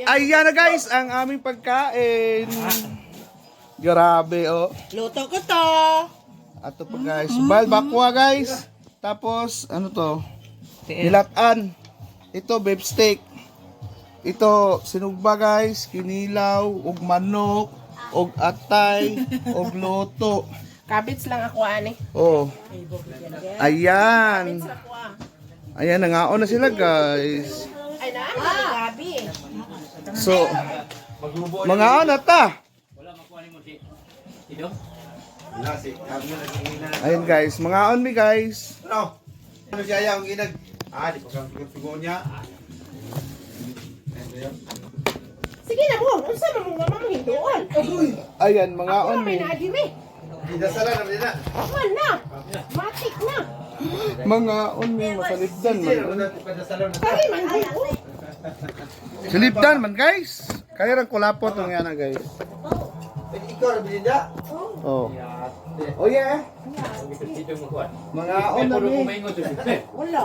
Ayan na guys, ang aming pagkain. Grabe oh. Luto ko to. Ato pa guys, balbakwa guys. Tapos ano to? Nilatan. Ito beef steak. Ito sinugba guys, kinilaw, ug manok, ug atay, ug luto. Kabits lang ako ani. Oh. Ayan. Kabits ako ah. Ayan, nangaon na sila guys. Ay na, gabi. So, mangaon na ta. Ayun guys, mangaon mi guys. Ano? Ano siya yung ginag? Di pa kang tugon niya. Sige na mo, unsa man mo mamang hinduan. Ayan, Ako mangaon may mi. naadimi. Didasala na nila. Man na. Matik na. Mangaon mi, masalibdan man. Kari man ko. Salibdan man guys. Kaya rin kulapot ng yan guys. Ikaw na bilinda? Oh. Oh yeah. Mangaon na mi. Wala.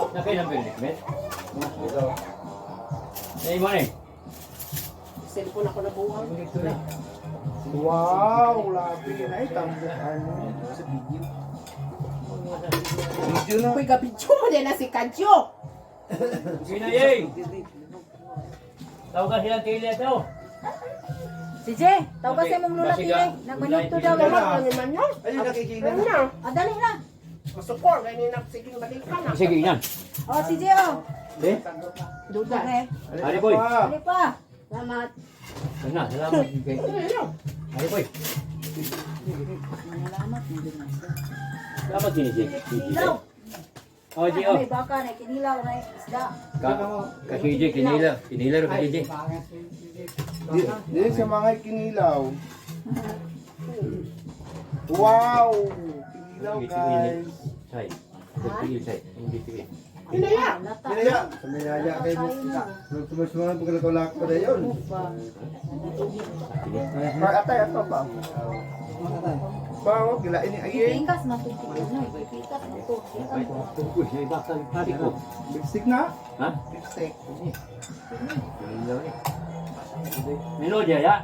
Cellphone ako nabuhang. Wow, labi na ay tambok ano sa video. Video na. Uy, gabidyo mo din na si Kadyo. Tahu ka silang kili ito? Si Jay, tawag kasi mong lula kini. Nagmanuto daw. Damat lang naman no. Ayun, nakikita Ano na. na? Dali na. Masukor, ganyan na siging balikan na. Sige yan. Oh, si Jay, oh. Eh? Duda. Okay. Hari boy. Dali pa. Salamat. Salamat. Salamat. Hari boy. Salamat. Salamat sini Jay. Kinilaw. Oh Jay oh. May baka na kinilaw na isda. Kasi Jay kinila. Kinila ro kasi Jay. Di sa mga kinilaw. Wow! Kinilaw guys. Say. Sige say. Hindi sige. Hinaya. Lata. Kinaya. Samayaya kay mo. Sumas-sumas pagkalak pa na yun. Atay ato pa. Bawo gila ini ayeng. Pipikas na pipikas na. Pipikas na to. Uy, may basta hari ko. Lipstick na? Ha? Lipstick. Kinilaw ni. Milo dia ya.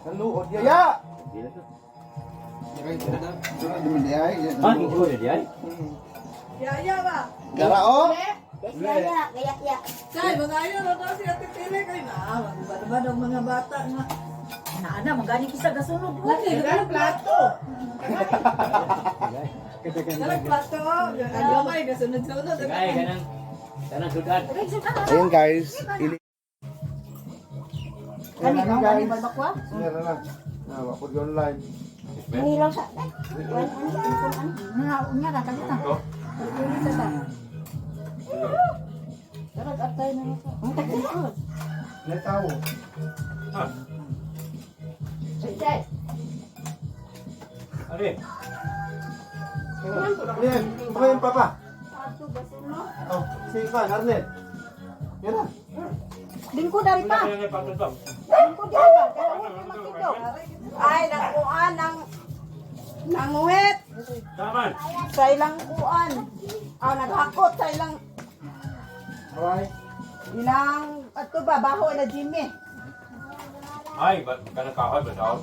Kaluod yaya. Dila to. Sunod naman di ay. Ha? Ito dia. Yaya ba? Gara o. Yaya, gaya. Kay, magayo na daw si Ate Pili kay na. Ba daw mga bata nga. Ana, magani kisa gasunog. Laki, Dalang plato. dalag plato. Ano may gasunod-sunod. Kaya kanang kanang sudan. Ayun guys. Kani Ayan no, na kani guys. balbakwa. Meron na. Wapod ko online. Kinilaw sa. Unya ka kalita. Ini sa ba? Darag atay na ito. Ang takot. Netaw. Sige. Ari. Yan, pakayin papa. Ato gasunog. Oh, si Ivan, Arnett. Yan na. Lingkod dari pa. Patut bang. Lingkod dari pa. Kaya mo makito. Ay, nakuan ng nanguhit Taman. sa ilang kuan. Naghakot sa ilang Alright. ato ba baho na Jimmy. Ay, kanang kahoy ba daw?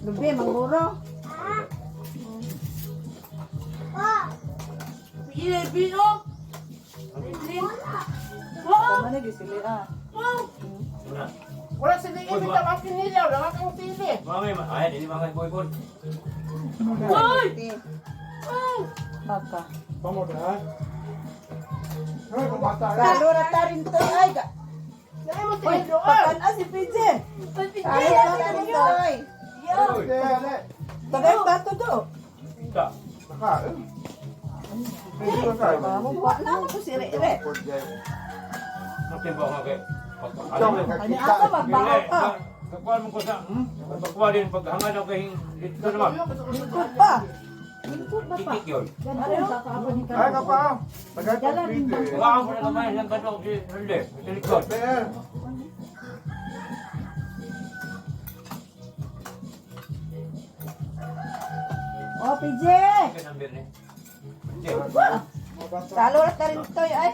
Lubi mangguro. Pili pino. Tama na gisili ah. Wala sila yung tawag kinilaw. Lang akong pili. Mga ay, hindi mga boy boy. Baka. Pamoda. Ay, kumata. Lalo na tarin to ay. Dali mo Uy, tindoon. pakan si PJ. Ay, tarin to ay. Tagay plato do. Tidak. Nakain. Pwede ka kain. Wa na ko si Re. Makin bawa nga kay. Ani ato magbaho ka. Kakuan mo ko sa. Pagkuha din paghangad ako kay dito naman. Lingkod pa. Lingkod ba pa? Tikik yun. Ganun sa kaabot ni Ay, kapa. Tagay ka pwede. Baka mo na kamay lang kanong si Rende. Sa likod. Bear. Oh, PJ! Kaya number ni. Lalo na tarin to ay.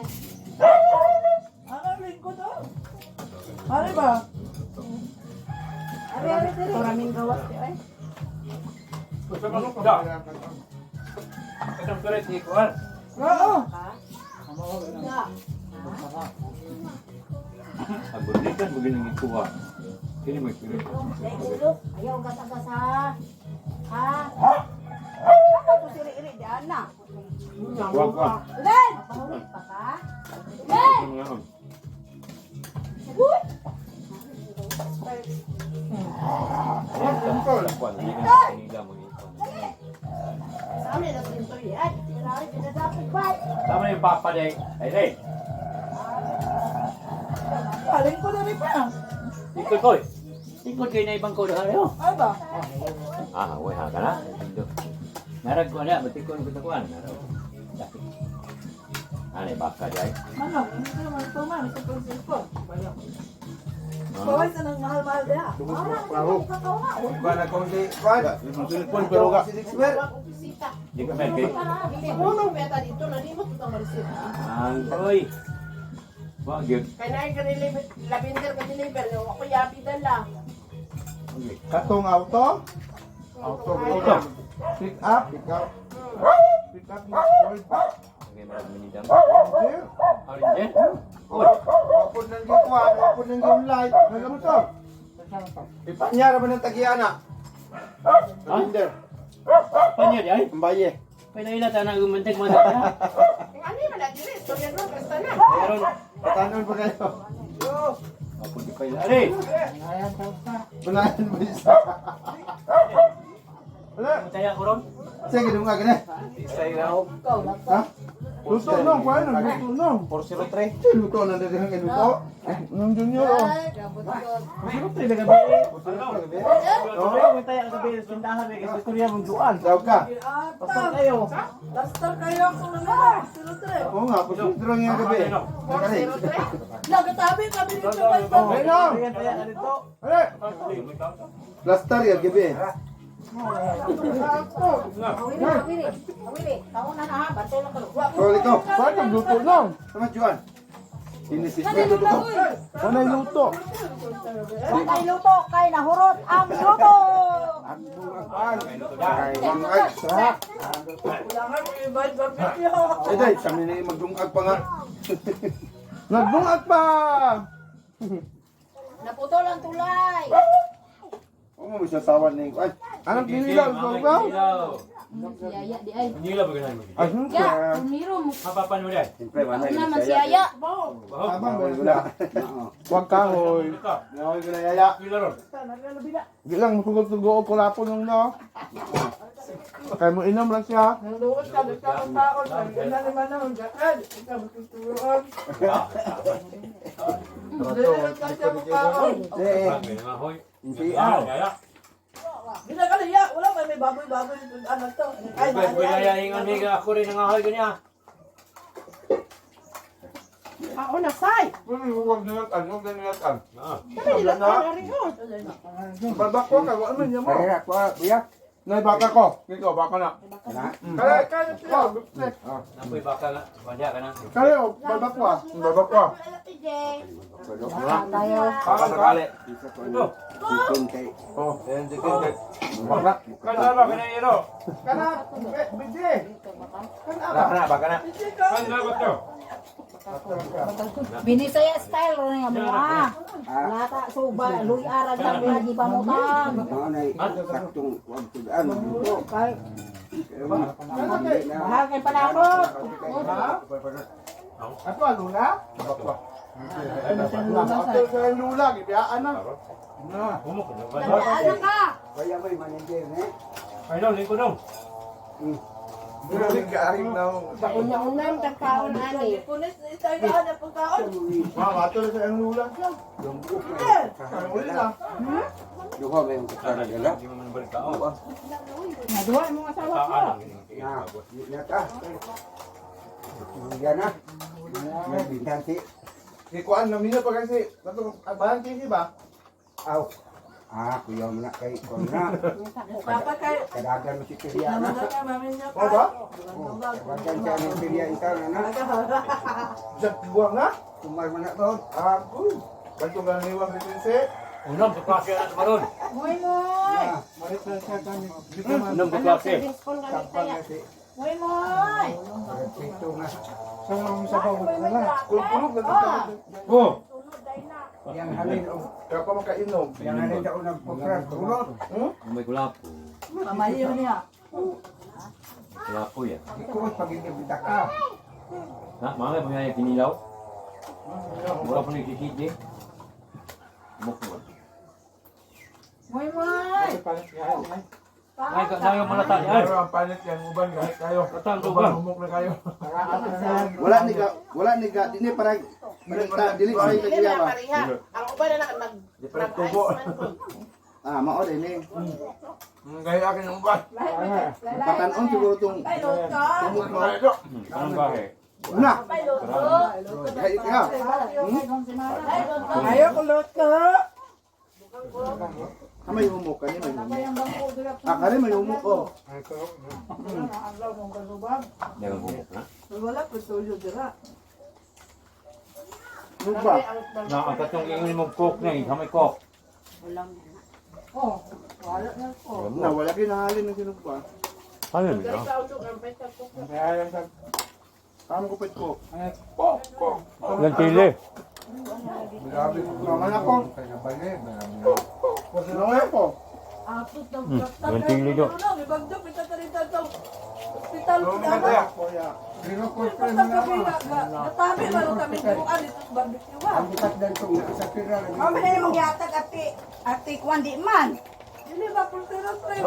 Ano lingkod do? Ano ba? Ari diri. Maraming gawas ay. Gusto mo da. Katong tuloy si Kuan. Oo. Ang bulikan mo gining kuha. Kini mo kini. Ayaw gatagas ha. Ha? Ako siri-iri di ana. Wag. Len! Pahulit pa ka? Len! Uy! Sa amin na sinto yan. Sirawi, pinadapit ba? Tama yung papa day. Ay day. Paling ko na rin pa. Ikot koy. Ikot kayo na ibang kodo hayo. Ano ba? Ah, way ha kana. Narag ko na batikon ko takuan. Ani baka day. Manok, hindi ko naman ito man. Ito po sa ito. Bawal sa nang mahal-mahal dia. Ba na kung di kwan. Yung telepon pero ga. Silikswer. Bisita. Di ka medkay. Hindi mo nung meta dito na limot ko tang marisip. Ang koy. Wag gyud. Kaya na yung kaniliber, lavender ka deliver. Ako yapi dala. Katong auto. Auto. Pick up. Pick up. Pick up ni Ford. Okay, marag minidam. Here. Orange. Oy. Wapod nang gikuan, wapod nang yung light. Nagamo mo to. Ipanyara ba ng tagiana? Binder. Panya di ay. Ambaye. Pinaila tanang gumantek mo ta. Yung ano yung malagiri. So yan ron, basta na. Meron. Patanon pa kayo. Apo di pa ila. Ari. Punahan mo isa. Wala. Taya ko ron. Sige, dum nga gani. Ha? Luto nong, kuya nong, luto nong. 403. Luto na din ang luto. Nung junior oh. Daw ka. Lastar kayo kung ano. Silutre. Oo nga, puso yung gabi. Nakari. 403. Nagatabi kami dito sa ito. Hello. Ale. Plaster yan gabi. Awili. Taon na na ha. Bantay lang ka. Sorry ko. Saan ang luto nong? Sama Juan. Tinisit ko Kanino luto na ko. uy. Wala yung luto. Bantay luto. Kay nahurot ang luto. Ay, mamay. Sarap. Kailangan mo i-invite barbecue. Ay, day, kami na yung magdungag pa nga. Nagbungag pa! Naputol ang tulay. Oo mo siya sawan na yung ay. Anong kinilaw? Ikaw? Si Yaya di ay. Nila ba ganun mo? Ay, siyempre. Ya, umiro mo. Mapapan mo dai. Siyempre, wala Ako naman si Yaya. Abang, wala. Huwag kahoy. Nawal ko na yaya. Pila ron. Gilang masugod-sugo ko lapo nung no. Kaya mo inom lang siya. Nangluwas ka, nagkakataon. Kaya na naman naman gaan. Ikaw magtuturoon. Nililot ka siya magkaon. May nga hoy. Hindi Ah, ako. kaya. Ginagaliya. Wala ba may baboy-baboy dito. Ano to? Ay, Pwede kaya ingon ni ako rin nga hoy ganya. Ako na, say. Huwag nilatan, huwag nilatan. Ah. Kami nila ka na rin yun. Babak ko, kagawa naman niya mo. Kaya ko, kuya. Nay, baka ko. Ikaw, baka na. Kaya, kaya siya. Napoy baka nga. Wala ka na. Kaya, babak ko ah. Babak ko. Tayo. Baka sakali. Ito. Chicken kay. Oh, yan, chicken cake. Baka. Kanda ba kanayero? Kana, biji. Baka na. Kanda ba to? Binisaya style ro nga mo ah. Lata suba luy arag lang lagi pamutang. Ano na saktong wag tudaan. Kay mahal kay panakot. Ato, lula? Babak ko. Ato, sa lula, gibiyaan na. Humok na ba? Ano ka? Kaya may manager eh. Ay no, lingko dong. Galing na. Una-una yung tagkaon, ani. Punis, isang daan ang pagkaon. Ato, sa lula siya. Kaya mo na. Duha ba yung kakaragala? Hindi mo man balik tao. Naduha yung mga asawa ko. Taan ang Na, yata. Yan na. May bintanti. Ikuan na niya pa kasi. Abahan kayo ba? Aw. Kuya mo na kay ko na. Papa kay. Kadagan mo si Kiriya na. Naman ka, mamin niya O ba? Kadagan siya ng Kiriya ikaw na na. Diyan, buwang na? Kumar mo na to. Ako. Ba't yung ganiwang si Pinsi? Unom sa klase na sa maron. Moy moy. Marit na siya kami. Unom sa klase. Kapal na si. Moy moy. Ito nga. Sa mga sabaw mo na lang. Kulkulog na dito. Oh! Yang halin o. Kaya pa makainom. Yang halin daw ng pagkras. Kulot. May kulapo. Mamayo niya. Kulapo yan. Ikot pag hindi bitaka. Ha? Mga mga kinilaw? Wala pa nagkikiti. Mukha. Moy moy. Ay, kayo mo na tayo. Ay, Pero ang palit yan, uban kahit kayo. Katang Uban, uban. humok na kayo. Wala ni ka dini parang dili sa Dili kaya na ba. pareha. Ang uban na mag Different tubo. Ah, mao din ni. Gaya akin yung uban. Patanon siguro tong Pilot ka. tumok mo. Anong bahe? Una, Pilot ka. hay ka. Ayaw ko lot ka. May humok kani may humok. Ah, kani may humok ko. Dagang humok na. Wala ko tuyo dira. Nuba. Na, ang katong ingon mo cook na, kamay cook. Oh, wala na ko. Na wala kinahalin ng sinuba. Ano Kaya yan sa Kamo ko pet ko. Yan chili. grabe. Naman ako. Kaya balik. Naman ako. Apot ng Yan chili do. ibagdo pita tarita to. Hospital ko Ano na. kaya? Kuya. Pero ko pa Pagka kami natabi man kami kuan dito barbecue wa. Ang bukas dan itong sa pira. Kami na yung magyatag ati kwan di man. Dili ba pultero pre.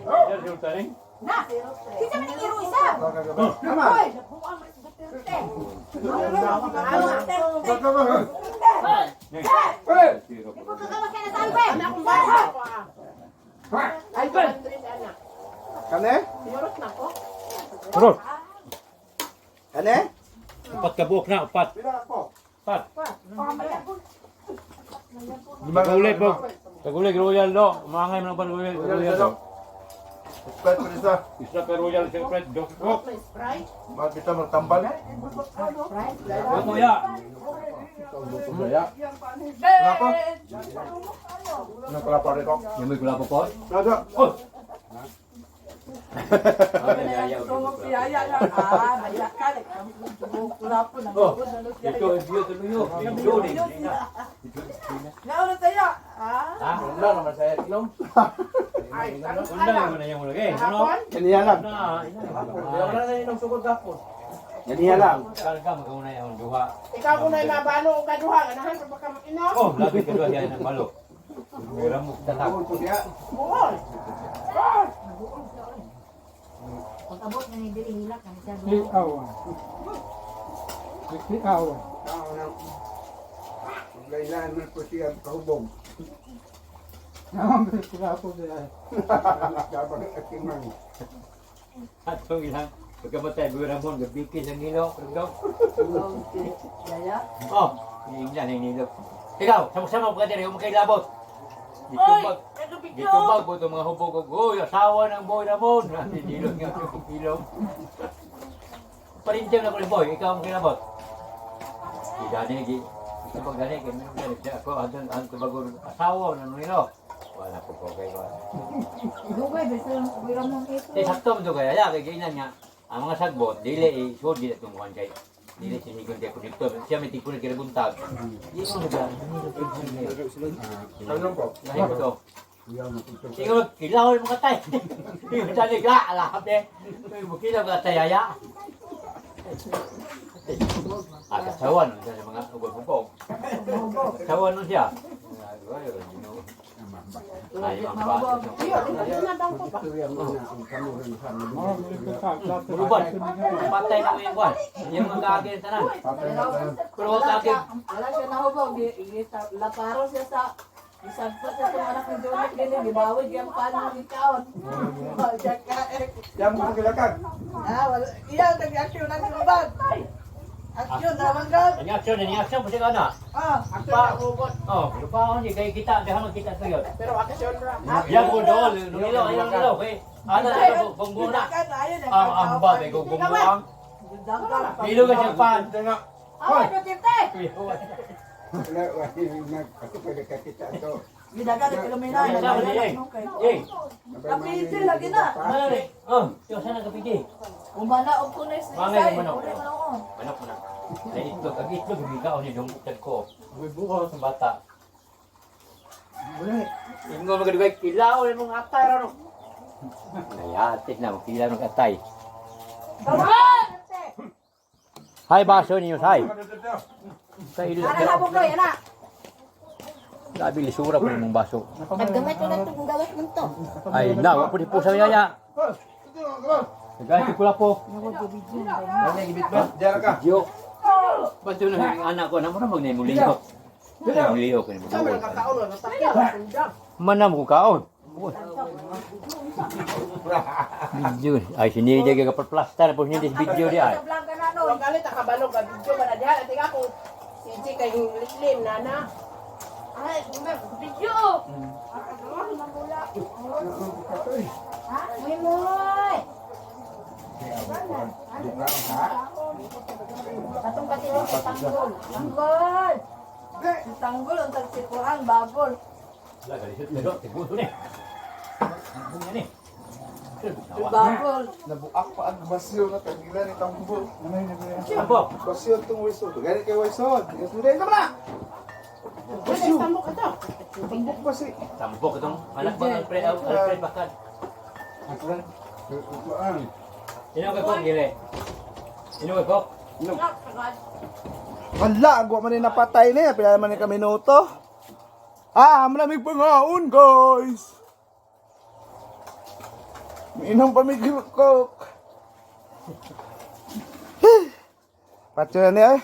Yan yung taring. Na. Kita man ikiro isa. Naman. Hoy, buang mas Duterte. Ikaw kakawas ka na sa alpe. Anak kong bata ko ah. Ay, Andres, anak. Kane? Yorot na ko. Rod, Kane? upat ka buhok na, upat. Pila ako. Upat. Di ba Tagulig po. Tagulig royal do. Umangay mo na ba royal? Royal do. Sprite pa isa. Isa ka royal siyempre. Do. Oh. May Sprite. Bakit kita magtambal? Ito ya. Nako. Ano pala pa rito? Yung may gula po po. Nada. Oh. Tungok piyaya ya. Maya ka rin. Wala po na. Ito, ito, tuloy. Ito, Nauna tayo. Ha? Wala naman sa itlog. Ay, ano Unda naman na yung lagi. Ano? Hapon? Kaniya lang. Wala na yun ang sugod gapon. Kaniya lang. Karga magkauna yung duha. Ikaw kung na mabalo o kaduha, ganahan pa baka mag-inom. Oh, labi ka doon yan ng balo. Meron mo tatak. Ako ko diya. Buhol. Pag-abot na ni diri hilak na siya. Ikaw. Ikaw. Gailan man po siya kahubog. Naman sila po diya. Dapat akimang. At kung ilang, pagkamatay, Ramon, gabikis ang nilo. Pagkaw. Yaya. Oh, hindi na ang nilo. Ikaw, sama-sama mo ka din, huwag kayo labot. Ditubag po itong mga hubog ko. Uy, asawa ng boy Ramon. Nilong nga yung ilong. Parintiyan na ko ni boy, ikaw ang kinabot. Di gani, di. Ito pag gani, ako, ang bago asawa ng nilo. Wala po ko kayo. Dugay beso buira mo ito. Sakto mo ito kaya, kaya ganyan nga. Ang mga sagbot, dili, so dili tumukan kay. Dili sinigon kay konektor. Siya may tingko na kinabuntag. Di mo naglaan. Ano po? Lahi mo to. Tingko, kilawin mo katay. Tingko dali ka, alahap eh. Bukilaw ka tayaya. Kasawan nun siya sa mga ubog-ubog. Kasawan nun siya. Ayaw ang bata. Uban, patay na mo yung buwan. Yung mga kagin tanan. Pero kagin. Wala siya nahubog. Laparo siya sa isang po siya itong anak ni Jonet gini. Gibawid yung paano ni Kaon. Yan mo kilakad. Wala. Iya, nag-action na yung bag. Action naman ka. Ini action pasti kana. Apa? Ubod. Oh, lupa ni kay kita dah kita tu yun. Pero action ra. Ya bodol, nilo ayo kay. Ana na bongbong na. Ang ba be bongbong. Nilo ka siya pan. Awan, Duterte! Wala, ako pwede kakita ito. Gidagan ni Pilomena. Eh, Kapiti lagi na. mana ni? Oh, yo sana kapiti. Umana og kuno sa Mangay isay. manok. Uli man ako. Manok na. Dahil itlog, ang itlog, bigaw ni dong bukad ko. Bubukaw sa bata. Ingo magadugay, kilaw ni mong atay ron. Nayatik na, kilaw ng atay. Hay baso ninyo, hay. Sa ilo. Ana habog doy, ana. Labi lisura ko ng baso. Naggamay ko lang itong gawin mo to. Ay, na, wapun di po sa yaya. Gaya ko po. Diyan ka. Yo. Baso na yung anak ko, naman na magnemuliho. Nemuliho ko ni mo. Sabi ng kakaon na nasakyan. Manam ko kaon. Video. Ay, sinili ka kapal-plaster. Tapos niya this video di ay. Sa blanca na no. Huwag galit akabalog ka video ba na diyan. Tingnan ako. Si Iji kay Lislim, nana. Ay, video! Ha? Muy muy. Katong katilo sa tanggol. Tanggol. Tanggol ang tagsikuran babol. Wala, galisot na doon. Tigulo ni. Bunga ni. Babol. Nabuak pa ang basyo na tagilan ni Tambo. Apa? Basyo itong Wilson. Gani kay Wilson. Ikaw suday ka na! Kasi tamo ka to. Tambok pa si. Tampok itong anak ba Alfred Bakad. Sino ka kong gili? Sino ka kong? Wala, agwa man ni napatay niya. Pila man ni ka minuto. Ah, malamig pangaon, guys. Minum pa may coke. Patyo na niya eh.